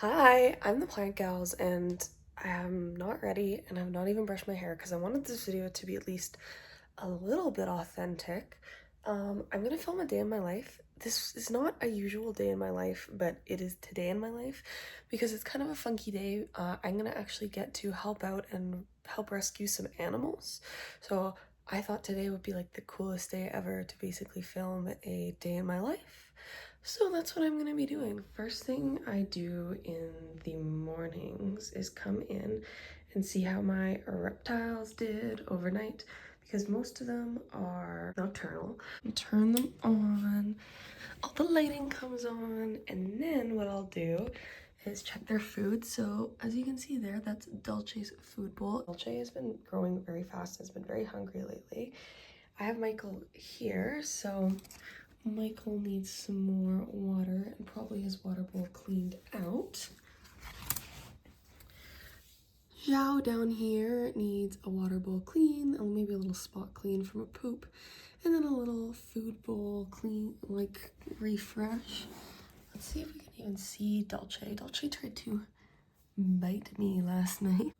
Hi, I'm the Plant Gals, and I am not ready, and I've not even brushed my hair because I wanted this video to be at least a little bit authentic. I'm gonna film a day in my life. This is not a usual day in my life, but it is today in my life because it's kind of a funky day. I'm gonna actually get to help out and help rescue some animals. So I thought today would be like the coolest day ever to basically film a day in my life. So that's what I'm going to be doing. First thing I do in the mornings is come in and see how my reptiles did overnight because most of them are nocturnal. Turn them on, all the lighting comes on, and then what I'll do is check their food. So as you can see there, that's Dulce's food bowl. Dulce has been growing very fast, has been very hungry lately. I have Michael here, so Michael needs some more water and probably his water bowl cleaned out. Zhao down here needs a water bowl clean, or maybe a little spot clean from a poop, and then a little food bowl clean, like refresh. Let's see if we can even see Dulce. Dulce tried to bite me last night.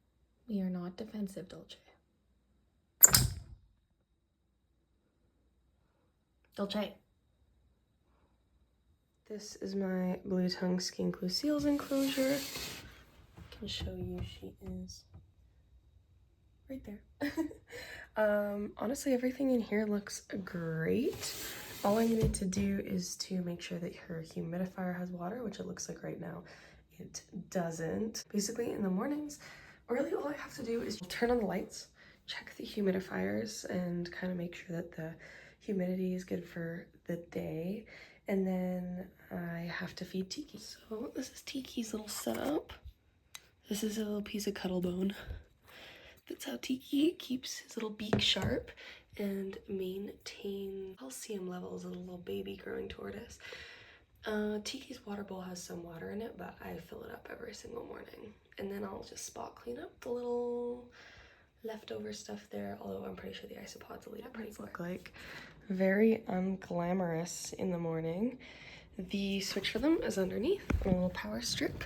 We are not defensive, Dulce. Dulce. This is my blue tongue skink Lucille's enclosure. I can show you, she is right there. Honestly, everything in here looks great. All I needed to do is to make sure that her humidifier has water, which it looks like right now it doesn't. Basically, in the mornings, really all I have to do is turn on the lights, check the humidifiers, and kind of make sure that the humidity is good for the day. And then I have to feed Tiki. So this is Tiki's little setup. This is a little piece of cuddle bone. That's how Tiki keeps his little beak sharp and maintain calcium levels of a little baby growing tortoise. Tiki's water bowl has some water in it, but I fill it up every single morning. And then I'll just spot clean up the little leftover stuff there, although I'm pretty sure the Isopods will eat it pretty quick. Look like very unglamorous in the morning. The switch for them is underneath on a little power strip.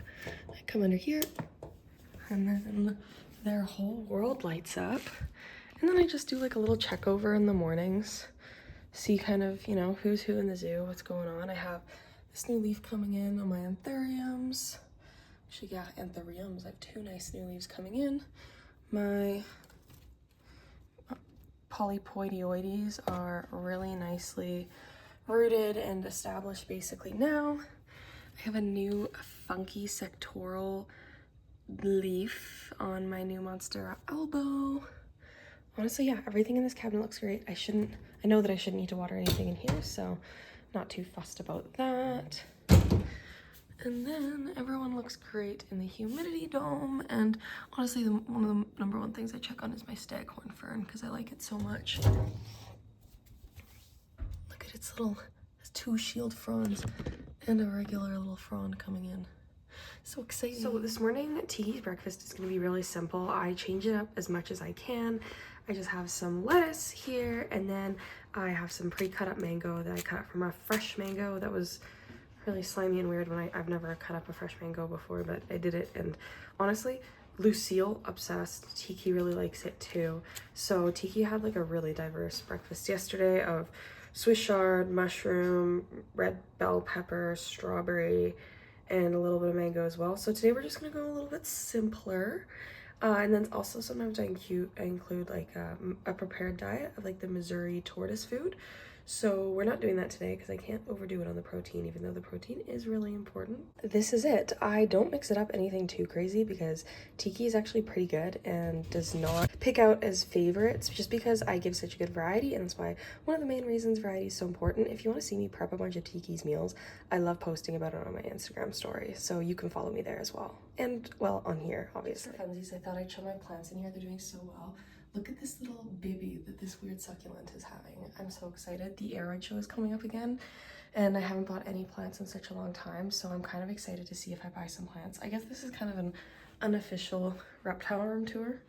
I come under here, and then their whole world lights up. And then I just do like a little check over in the mornings, see kind of, you know, who's who in the zoo, what's going on. I have this new leaf coming in on my anthuriums. Actually, yeah, anthuriums. I have two nice new leaves coming in. My polypoidioides are really nicely rooted and established basically now. I have a new funky sectoral leaf on my new Monstera elbow. Honestly, yeah, everything in this cabinet looks great. I know that I shouldn't need to water anything in here, so not too fussed about that. And then everyone looks great in the humidity dome. And honestly, one of the number one things I check on is my staghorn fern because I like it so much. Look at its little, it's two shield fronds and a regular little frond coming in. So exciting. So this morning, Tiki's breakfast is going to be really simple. I change it up as much as I can. I just have some lettuce here, and then I have some pre-cut up mango that I cut from a fresh mango that was really slimy and weird when I've never cut up a fresh mango before, but I did it, and honestly, Lucille obsessed. Tiki really likes it too. So Tiki had like a really diverse breakfast yesterday of Swiss chard, mushroom, red bell pepper, strawberry, and a little bit of mango as well. So today we're just gonna go a little bit simpler. And then also sometimes I include like a prepared diet of like the Missouri tortoise food. So we're not doing that today because I can't overdo it on the protein, even though the protein is really important. This is it. I don't mix it up anything too crazy because Tiki is actually pretty good and does not pick out as favorites just because I give such a good variety, and that's why one of the main reasons variety is so important. If you want to see me prep a bunch of Tiki's meals, I love posting about it on my Instagram story, so you can follow me there as well. And, well, on here, obviously. For funsies, I thought I'd show my plants in here. They're doing so well. Look at this little baby that this weird succulent is having. I'm so excited. The aroid show is coming up again, and I haven't bought any plants in such a long time, so I'm kind of excited to see if I buy some plants. I guess this is kind of an unofficial reptile room tour.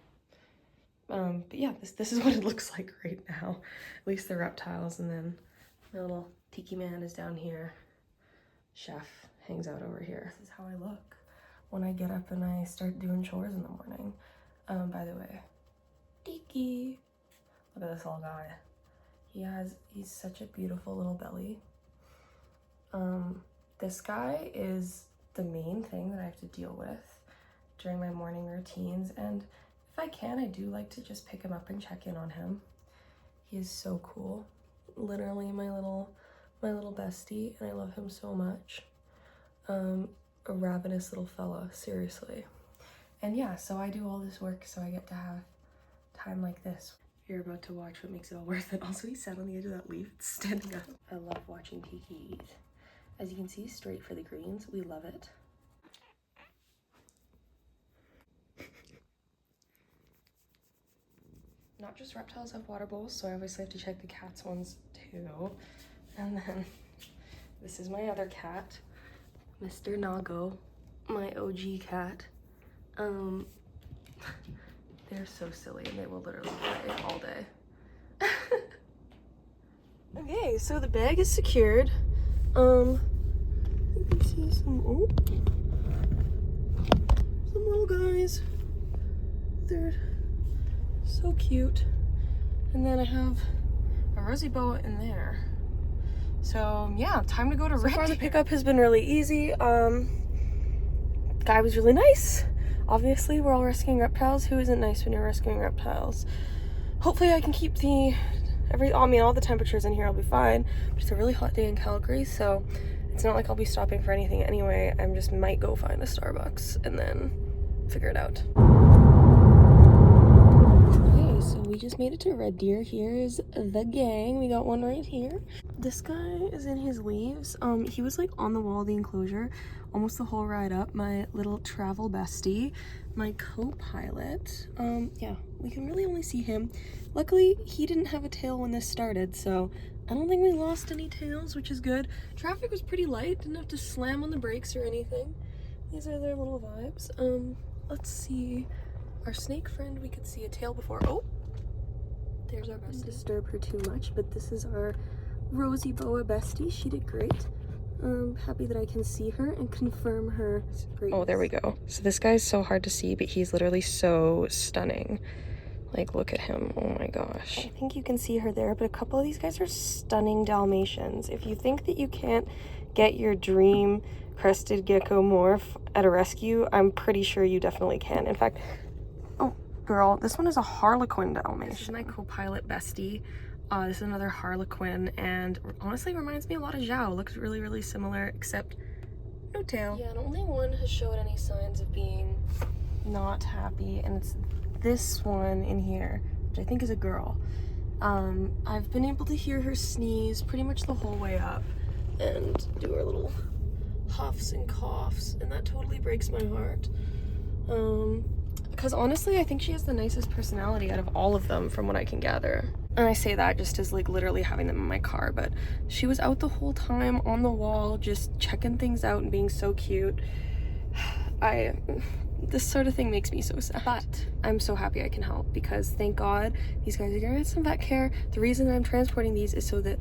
But yeah, this is what it looks like right now. At least the reptiles, and then my little Tiki man is down here. Chef hangs out over here. This is how I look. when I get up and I start doing chores in the morning. By the way, Tiki, look at this little guy. He's such a beautiful little belly. This guy is the main thing that I have to deal with during my morning routines, and if I can, I do like to just pick him up and check in on him. He is so cool. Literally my little bestie, and I love him so much. A ravenous little fella, seriously. And yeah, so I do all this work so I get to have time like this. You're about to watch what makes it all worth it. Also, he sat on the edge of that leaf, it's standing up. I love watching Tiki eat. As you can see, straight for the greens. We love it. Not just reptiles have water bowls, so I obviously have to check the cat's ones too. And then this is my other cat, Mr. Nago, my OG cat. They're so silly and they will literally play all day. Okay, so the bag is secured. You can see some little guys. They're so cute. And then I have a rosy boa in there. So yeah, time to go to Red Deer. So far the pickup has been really easy. The guy was really nice. Obviously, we're all rescuing reptiles. Who isn't nice when you're rescuing reptiles? Hopefully I can keep all the temperatures in here will be fine. But it's a really hot day in Calgary, so it's not like I'll be stopping for anything anyway. I just might go find a Starbucks and then figure it out. Okay, so we just made it to Red Deer. Here's the gang. We got one right here. This guy is in his leaves. He was like on the wall of the enclosure almost the whole ride up. My little travel bestie, my co-pilot. Yeah, we can really only see him. Luckily, he didn't have a tail when this started, so I don't think we lost any tails, which is good. Traffic was pretty light, didn't have to slam on the brakes or anything. These are their little vibes. Let's see. Our snake friend, we could see a tail before. Oh, there's our bestie. Didn't disturb her too much, but this is our rosy boa bestie. She did great. Happy that I can see her and confirm her greatness. Oh, there we go. So this guy's so hard to see, but he's literally so stunning. Like, look at him. Oh my gosh. I think you can see her there, but a couple of these guys are stunning Dalmatians. If you think that you can't get your dream crested gecko morph at a rescue, I'm pretty sure you definitely can. In fact, oh, girl, this one is a Harlequin Dalmatian. This is my co-pilot bestie. This is another Harlequin, and honestly reminds me a lot of Zhao. Looks really, really similar, except no tail. Yeah, and only one has showed any signs of being not happy, and it's this one in here, which I think is a girl. I've been able to hear her sneeze pretty much the whole way up and do her little huffs and coughs, and that totally breaks my heart. Because honestly, I think she has the nicest personality out of all of them from what I can gather. And I say that just as like literally having them in my car, but she was out the whole time on the wall, just checking things out and being so cute. This sort of thing makes me so sad, but I'm so happy I can help because thank God these guys are gonna get some vet care. The reason I'm transporting these is so that,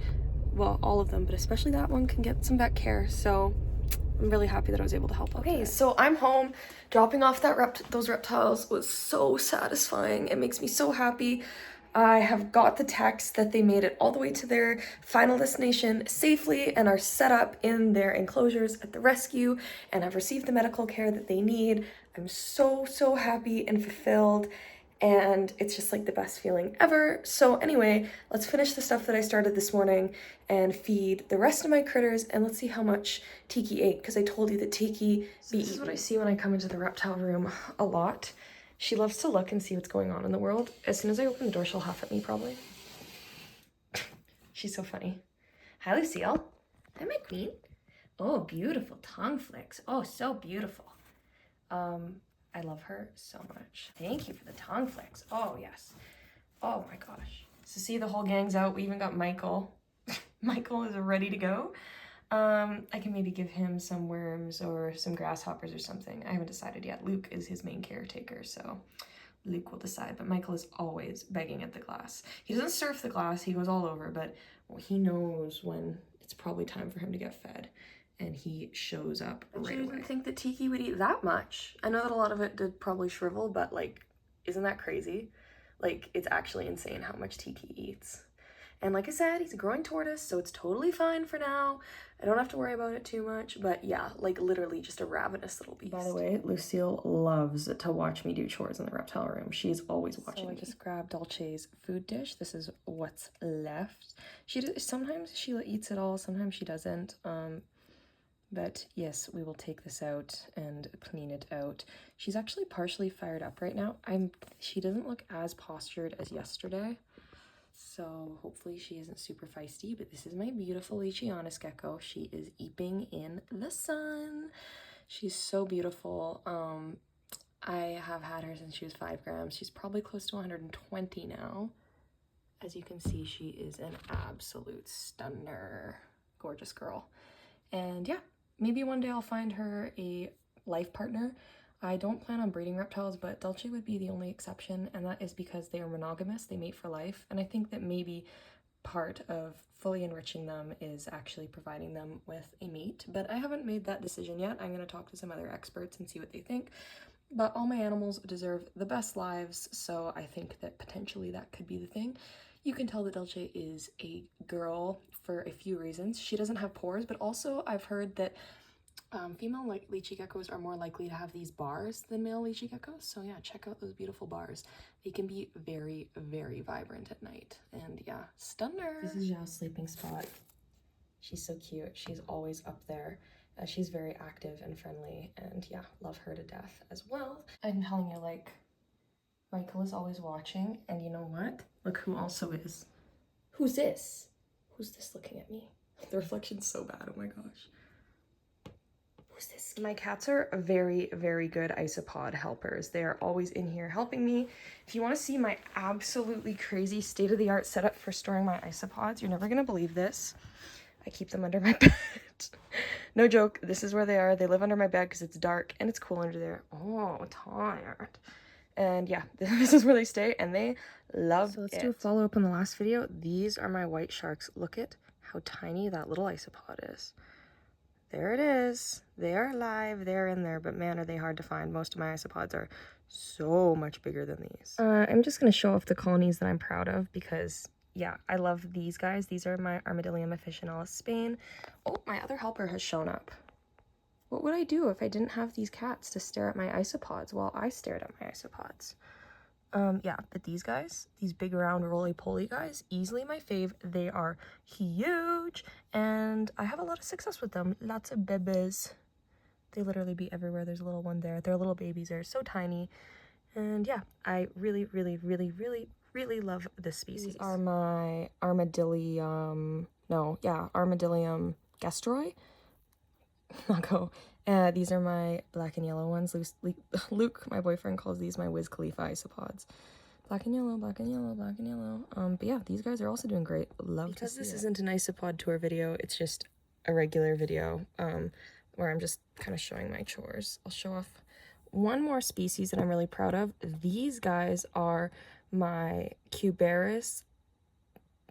well, all of them, but especially that one can get some vet care. So I'm really happy that I was able to help out. Okay, so I'm home. Dropping off those reptiles was so satisfying. It makes me so happy. I have got the text that they made it all the way to their final destination safely and are set up in their enclosures at the rescue and have received the medical care that they need. I'm so, so happy and fulfilled, and it's just like the best feeling ever. So anyway, let's finish the stuff that I started this morning and feed the rest of my critters, and let's see how much Tiki ate, because I told you that Tiki This is what I see when I come into the reptile room a lot. She loves to look and see what's going on in the world. As soon as I open the door, she'll huff at me, probably. She's so funny. Hi, Lucille. Hi, my queen. Oh, beautiful tongue flicks. Oh, so beautiful. I love her so much. Thank you for the tongue flicks. Oh, yes. Oh, my gosh. So see, the whole gang's out. We even got Michael. Michael is ready to go. I can maybe give him some worms or some grasshoppers or something. I haven't decided yet. Luke is his main caretaker, so Luke will decide. But Michael is always begging at the glass. He doesn't surf the glass, he goes all over, but well, he knows when it's probably time for him to get fed. and he shows up right away. I didn't think that Tiki would eat that much. I know that a lot of it did probably shrivel, but like, isn't that crazy? Like, it's actually insane how much Tiki eats. And like I said, he's a growing tortoise, so it's totally fine for now. I don't have to worry about it too much, but yeah, like literally just a ravenous little beast. By the way, Lucille loves to watch me do chores in the reptile room. She's always watching me. So I just grabbed Dolce's food dish. This is what's left. Sometimes she eats it all, sometimes she doesn't. But yes, we will take this out and clean it out. She's actually partially fired up right now. She doesn't look as postured as yesterday. So hopefully she isn't super feisty, but this is my beautiful Leachianus gecko. She is eeping in the sun. She's so beautiful. I have had her since she was 5 grams. She's probably close to 120 now. As you can see, she is an absolute stunner. Gorgeous girl. And yeah, maybe one day I'll find her a life partner. I don't plan on breeding reptiles, but Dulce would be the only exception, and that is because they are monogamous, they mate for life, and I think that maybe part of fully enriching them is actually providing them with a mate, but I haven't made that decision yet. I'm going to talk to some other experts and see what they think, but all my animals deserve the best lives, so I think that potentially that could be the thing. You can tell that Dulce is a girl for a few reasons. She doesn't have pores, but also I've heard that female lychee geckos are more likely to have these bars than male lychee geckos. So yeah, check out those beautiful bars. They can be very, very vibrant at night. And yeah, stunner. This is Zhao's sleeping spot. She's so cute. She's always up there. She's very active and friendly. And yeah, love her to death as well. I'm telling you, like, Michael is always watching. And you know what? Look who also is. Who's this? Who's this looking at me? The reflection's so bad. Oh my gosh. This? My cats are very, very good Isopod helpers. They are always in here helping me. If you want to see my absolutely crazy state-of-the-art setup for storing my Isopods, you're never going to believe this. I keep them under my bed. No joke, this is where they are. They live under my bed because it's dark and it's cool under there. Oh, tired. And yeah, this is where they stay and they love it. So let's do a follow-up on the last video. These are my white sharks. Look at how tiny that little Isopod is. There it is. They are alive. They're in there, but man, are they hard to find. Most of my isopods are so much bigger than these. I'm just going to show off the colonies that I'm proud of because, yeah, I love these guys. These are my Armadillium officinalis Spain. Oh, my other helper has shown up. What would I do if I didn't have these cats to stare at my isopods while I stared at my isopods? Yeah, but these guys, these big round roly-poly guys, easily my fave. They are huge, and I have a lot of success with them. Lots of bebes. They literally be everywhere. There's a little one there. They're little babies. They're so tiny. And yeah, I really, really, really, really, really love this species. These are my Armadillium Gastroy. Nago. These are my black and yellow ones. Luke, my boyfriend, calls these my Wiz Khalifa isopods. Black and yellow, black and yellow, black and yellow. But yeah, these guys are also doing great. Love to see it. Because this isn't an isopod tour video, it's just a regular video where I'm just kind of showing my chores. I'll show off one more species that I'm really proud of. These guys are my Cubaris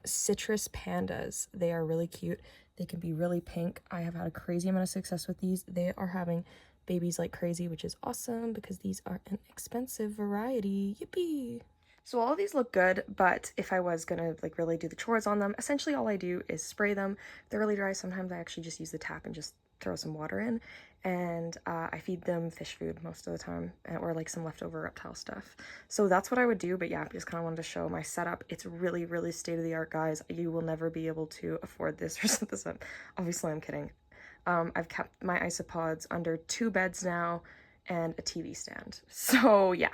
citrus pandas. They are really cute. They can be really pink. I have had a crazy amount of success with these. They are having babies like crazy, which is awesome because these are an expensive variety. Yippee! So all of these look good, but if I was gonna like really do the chores on them, essentially all I do is spray them. If they're really dry, sometimes I actually just use the tap and just throw some water in, and I feed them fish food most of the time, or like some leftover reptile stuff. So that's what I would do, but yeah, I just kind of wanted to show my setup. It's really, really state-of-the-art, guys. You will never be able to afford this or set this up. Obviously, I'm kidding. I've kept my isopods under 2 beds now and a TV stand. So yeah,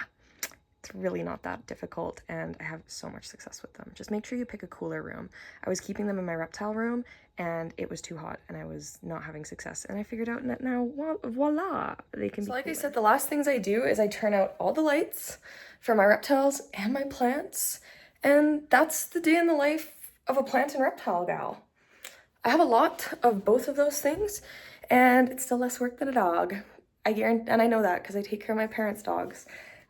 it's really not that difficult, and I have so much success with them. Just make sure you pick a cooler room. I was keeping them in my reptile room, and it was too hot, and I was not having success. And I figured out that now, voila, they can be like cooler. I said, the last things I do is I turn out all the lights for my reptiles and my plants, and that's the day in the life of a plant and reptile gal. I have a lot of both of those things, and it's still less work than a dog. I know that because I take care of my parents' dogs.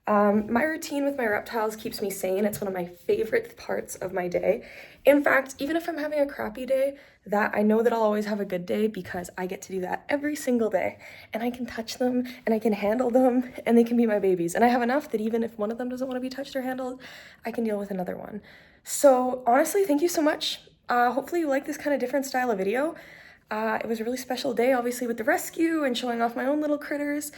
My routine with my reptiles keeps me sane. It's one of my favorite parts of my day. In fact, even if I'm having a crappy day, that I know that I'll always have a good day because I get to do that every single day. And I can touch them and I can handle them and they can be my babies. And I have enough that even if one of them doesn't want to be touched or handled, I can deal with another one. So honestly, thank you so much. Hopefully you like this kind of different style of video. It was a really special day, obviously, with the rescue and showing off my own little critters.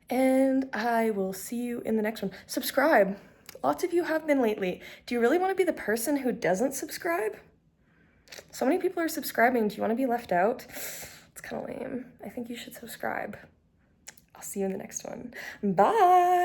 And I will see you in the next one. Subscribe. Lots of you have been lately. Do you really want to be the person who doesn't subscribe? So many people are subscribing. Do you want to be left out? It's kind of lame. I think you should subscribe. I'll see you in the next one. Bye!